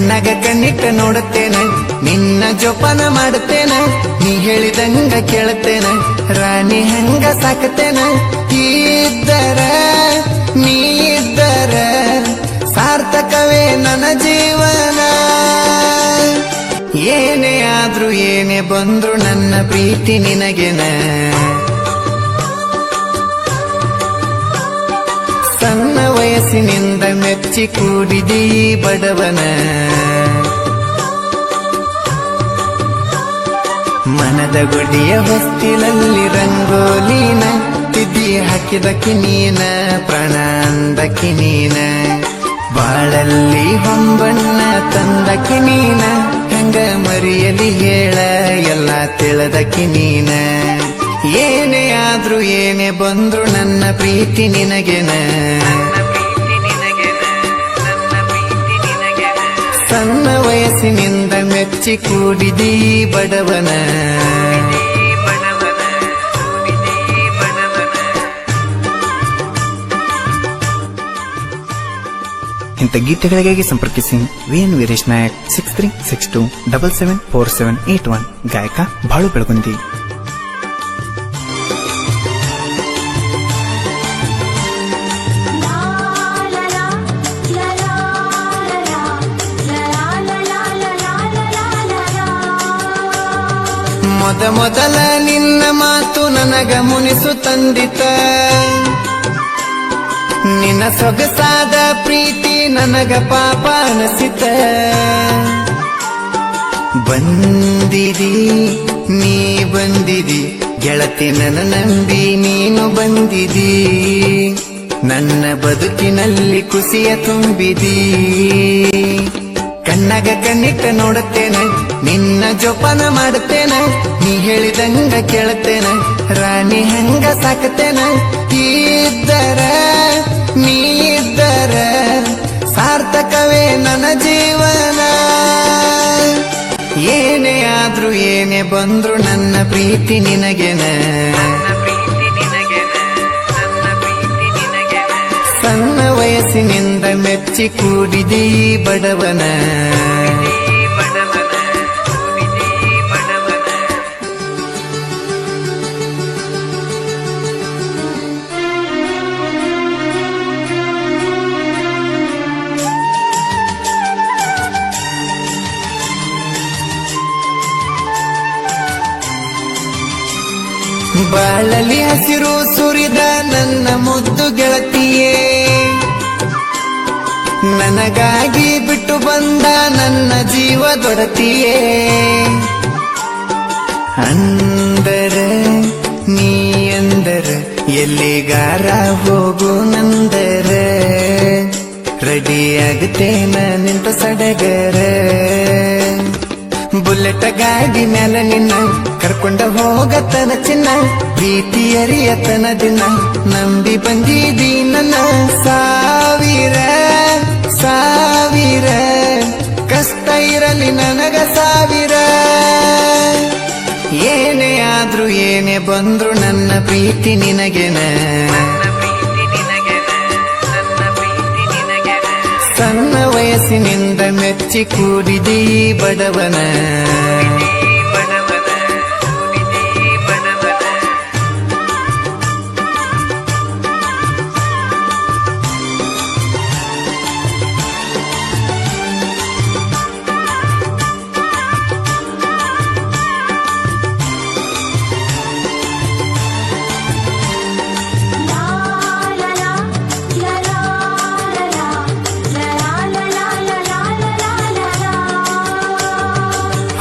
ಕಣ್ಣಾಗ ಕಣ್ಣಿಟ್ಟ ನೋಡುತ್ತೇನ, ನಿನ್ನ ಜೋಪಾನ ಮಾಡುತ್ತೇನ, ನೀ ಹೇಳಿದಂಗ ಕೇಳುತ್ತೇನ, ರಾಣಿ ಹಂಗ ಸಾಕುತ್ತೇನ. ನೀ ಇದ್ದರ ಸಾರ್ಥಕವೇ ನನ್ನ ಜೀವನ. ಏನೇ ಆದ್ರೂ ಏನೇ ಬಂದ್ರು ನನ್ನ ಪ್ರೀತಿ ನಿನಗೆನ. ಸಣ್ಣ ವಯಸ್ಸಿನಿಂದ ಮೆಚ್ಚಿ ಕೂಡಿದಿ ಬಡವನ. ಮನದ ಗುಡಿಯ ಹೊಸ್ತಿಲಲ್ಲಿ ರಂಗೋಲಿನ ತಿದ್ದಿ ಹಾಕಿದಕ್ಕಿ ನೀನ, ಪ್ರಾಣ ಅಂದಕ್ಕಿ ನೀನ, ಬಾಳಲ್ಲಿ ಹೊಂಬಣ್ಣ ತಂದಕ್ಕಿ ನೀನ, ಹಂಗ ಮರಿಯಲಿ ಹೇಳ ಎಲ್ಲ ತಿಳಿದಕ್ಕಿ ನೀನ. ಏನೇ ಆದ್ರೂ ಏನೇ ಬಂದ್ರು ನನ್ನ ಪ್ರೀತಿ ನಿನಗೆನ. ಸಣ್ಣ ವಯಸ್ಸಿನಿಂದ ಮೆಚ್ಚಿ ಕೂಡಿದಿ ಬಡವನ. ಇಂಥ ಗೀತೆಗಳಿಗಾಗಿ ಸಂಪರ್ಕಿಸಿ ವಿಎನ್ ವೀರೇಶ್ ನಾಯಕ್ 6362774781. ಗಾಯಕ ಬಾಳು ಬೆಳಗುಂದಿ. ಮೊದಲ ನಿನ್ನ ಮಾತು ನನಗ ಮುನಿಸು ತಂದಿತ, ನಿನ್ನ ಸೊಗಸಾದ ಪ್ರೀತಿ ನನಗ ಪಾಪ ಅನಸಿತ. ಬಂದಿದಿ ನೀ ಬಂದಿದಿ ಗೆಳತಿ ನನ್ನ ನಂಬಿ ನೀನು ಬಂದಿದಿ, ನನ್ನ ಬದುಕಿನಲ್ಲಿ ಖುಷಿಯ ತುಂಬಿದಿ. ಕಣ್ಣಾಗ ಕಣ್ಣಿಟ್ಟ ನೋಡುತ್ತೇನ, ನಿನ್ನ ಜೋಪಾನ ಮಾಡುತ್ತೇನ, ನೀ ಹೇಳಿದಂಗ ಕೇಳುತ್ತೇನ, ರಾಣಿ ಹಂಗ ಸಾಕುತ್ತೇನ. ನೀ ಇದ್ದರ ಸಾರ್ಥಕವೇ ನನ್ನ ಜೀವನ. ಏನೇ ಆದ್ರೂ ಏನೇ ಬಂದ್ರು ನನ್ನ ಪ್ರೀತಿ ನಿನಗೆನ. ಸಣ್ಣ ವಯಸ್ಸಿನಿಂದ ಮೆಚ್ಚಿ ಕೂಡಿದಿ ಬಡವನ. ಬಾಳಲಿ ಹಸಿರು ಸುರಿದ ನನ್ನ ಮುದ್ದು ಗೆಳತಿಯೇ, ನನಗಾಗಿ ಬಿಟ್ಟು ಬಂದ ನನ್ನ ಜೀವ ದೊಡತಿಯೇ. ಅಂದರ ನೀ ಅಂದರ ಎಲ್ಲಿಗಾರ ಹೋಗು ನಂದರ, ರೆಡಿ ಆಗುತ್ತೇನ ನಿಂತ ಸಡಗರ. ಬುಲೆಟ್ ಗಾಡಿ ಮ್ಯಾಲ ನಿನ್ನ ಕರ್ಕೊಂಡ ಹೋಗತನ ಚಿನ್ನ, ಪ್ರೀತಿ ಅರಿಯತನ ದಿನ ನಂಬಿ ಬಂದಿದಿ ನನ್ನ. ಸಾವಿರ ಕಷ್ಟ ಇರಲಿ ನನಗ ಸಾವಿರ. ಏನೇ ಆದ್ರೂ ಏನೇ ಬಂದ್ರು ನನ್ನ ಪ್ರೀತಿ ನಿನಗೆನ. ಸಣ್ಣ ವಯಸ್ಸಿನಿಂದ ಮೆಚ್ಚಿ ಕೂಡಿದಿ ಬಡವನ.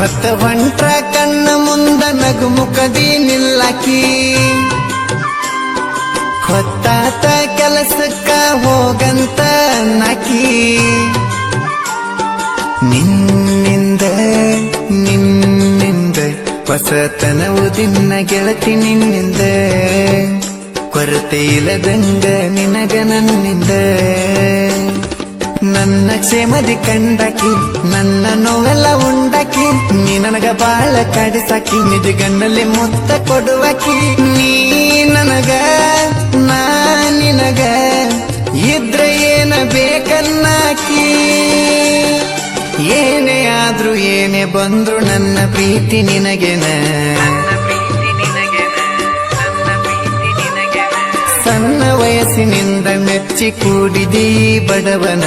ಹೊತ್ತ ಹೊಂಟ್ರ ಕಣ್ಣ ಮುಂದ ನಗು ಮುಖದಿ ನಿಲ್ಲಕಿ, ಹೊತ್ತಾತ ಕೆಲಸಕ್ಕ ಹೋಗಂತ ನಕಿ. ನಿನ್ನಿಂದ ಹೊಸತನವು ದಿನ ಗೆಳತಿ ನಿನ್ನಿಂದ, ಕೊರತೆ ಇಲ್ಲದಂಗ ನಿನಗ ನನ್ನಿಂದ. ನನ್ನ ಕ್ಷೇಮದಿ ಕಂಡಾಕಿ ನನ್ನ ನೋವೆಲ್ಲ ಉಂಡಾಕಿ, ನೀ ನನಗ ಬಾಳ ಕಾಡಿಸಾಕಿ, ನಿಜಗಣ್ಣಲ್ಲಿ ಮುತ್ತ ಕೊಡುವಾಕಿ. ನೀ ನನಗ ನಾ ನಿನಗ ಇದ್ರೆ ಏನ ಬೇಕನ್ನಾಕಿ. ಆದ್ರೂ ಏನೇ ಬಂದ್ರು ನನ್ನ ಪ್ರೀತಿ ನಿನಗೆನ. ಸಣ್ಣ ವಯಸ್ಸಿನಿಂದ ಮೆಚ್ಚಿ ಕೂಡಿದಿ ಬಡವನ.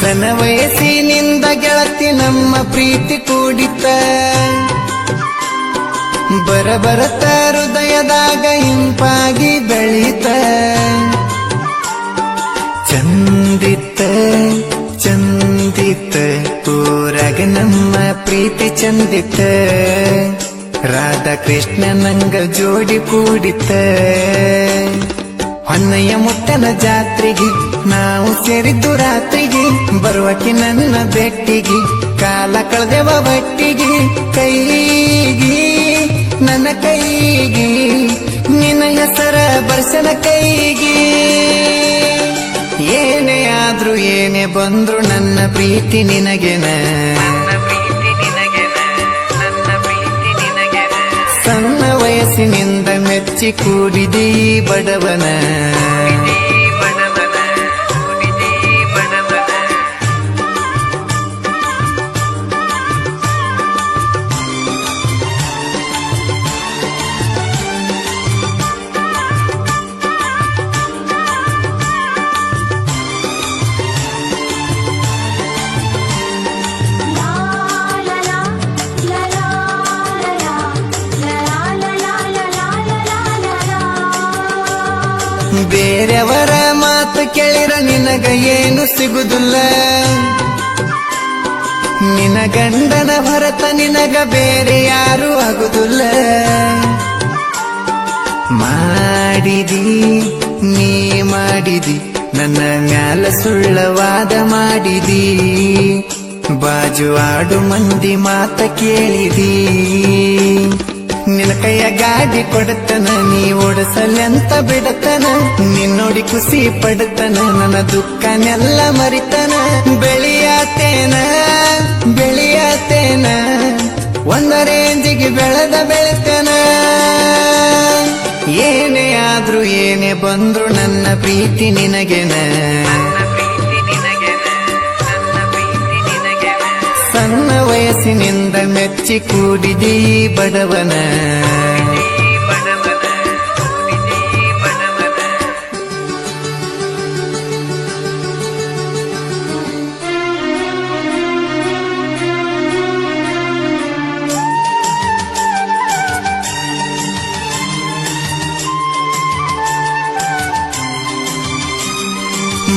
ಸಣ್ಣ ವಯಸ್ಸಿನಿಂದ ಗೆಳತಿ ನಮ್ಮ ಪ್ರೀತಿ ಕೂಡಿತ. ಬರಬರತ ಹೃದಯದಾಗ ಇಂಪಾಗಿ ಬೆಳೀತ. ಚಂದಿತ್ತ ಚಂದಿತ್ತ ಊರಾಗ ನಮ್ಮ ಪ್ರೀತಿ ಚಂದಿತ್ತ. ರಾಧಾ ಕೃಷ್ಣ ನಂಗ ಜೋಡಿ ಕೂಡಿತ. ಹೊನ್ನಯ್ಯ ಮುಟ್ಟನ ಜಾತ್ರೆಗೆ ನಾವು ಸೇರಿದ್ದು ರಾತ್ರಿಗೆ. ಬರುವಕಿ ನನ್ನ ಬೆಟ್ಟಿಗೆ ಕಾಲ ಕಳೆದೆವ ಬಟ್ಟಿಗೆ. ಕೈಗಿ ನನ್ನ ಕೈಗಿ ನಿನ್ನ ಹೆಸರ ಬರ್ಸನ ಕೈಗಿ. ಏನೇ ಆದ್ರೂ ಏನೇ ಬಂದ್ರು ನನ್ನ ಪ್ರೀತಿ ನಿನಗೆನ. ಸಣ್ಣ ವಯಸ್ಸಿನಿಂದ ಮೆಚ್ಚಿ ಕೂಡಿದಿ ಬಡವನ. ಬೇರೆಯವರ ಮಾತು ಕೇಳಿರ ನಿನಗ ಏನು ಸಿಗುದಿಲ್ಲ. ನಿನ ಗಂಡನ ಹೊರತ ನಿನಗ ಬೇರೆ ಯಾರು ಆಗುದಿಲ್ಲ. ಮಾಡಿದಿ ನೀ ಮಾಡಿದಿ ನನ್ನ ಮ್ಯಾಲ ಸುಳ್ಳವಾದ ಮಾಡಿದಿ. ಬಾಜು ಆಡು ಮಂದಿ ಮಾತ ಕೇಳಿದಿ. ನಿನ್ನ ಕೈಯ ಗಾಡಿ ಕೊಡತನ ನೀ ಓಡಿಸಲೆಂತ ಬಿಡತನ. ನಿನ್ನೋಡಿ ಖುಷಿ ಪಡತನ ನನ್ನ ದುಃಖನೆಲ್ಲ ಮರಿತನ. ಬೆಳೆಯತೇನ ಬೆಳೆಯತೇನ ಒಂದ ರೇಂಜಿಗೆ ಬೆಳೆತನ. ಏನೇ ಆದ್ರೂ ಏನೇ ಬಂದ್ರು ನನ್ನ ಪ್ರೀತಿ ನಿನಗೆನ. ಸಣ್ಣ ವಯಸ್ಸಿನಿಂದ ಮೆಚ್ಚಿ ಕೂಡಿದಿ ಬಡವನ.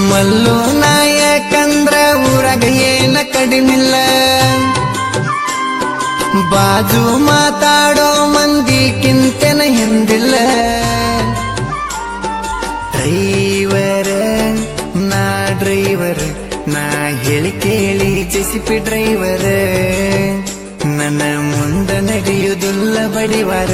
ಮಲ್ಲು ನಾಯಕಂದ್ರ ಊರಾಗ ಏನ ಕಡಿಮಿಲ್ಲ. ಬಾಜು ಮಾತಾಡೋ ಮಂದಿಕ್ಕಿಂತನ ಹಿಂದಿಲ್ಲ. ಡ್ರೈವರ್ ನಾ ಹೇಳಿ ಕೇಳಿ ಜೆಸಿಪಿ ಡ್ರೈವರ್. ನನ್ನ ಮುಂದ ನಡೆಯುವುದಿಲ್ಲ ಬಡಿವಾರ.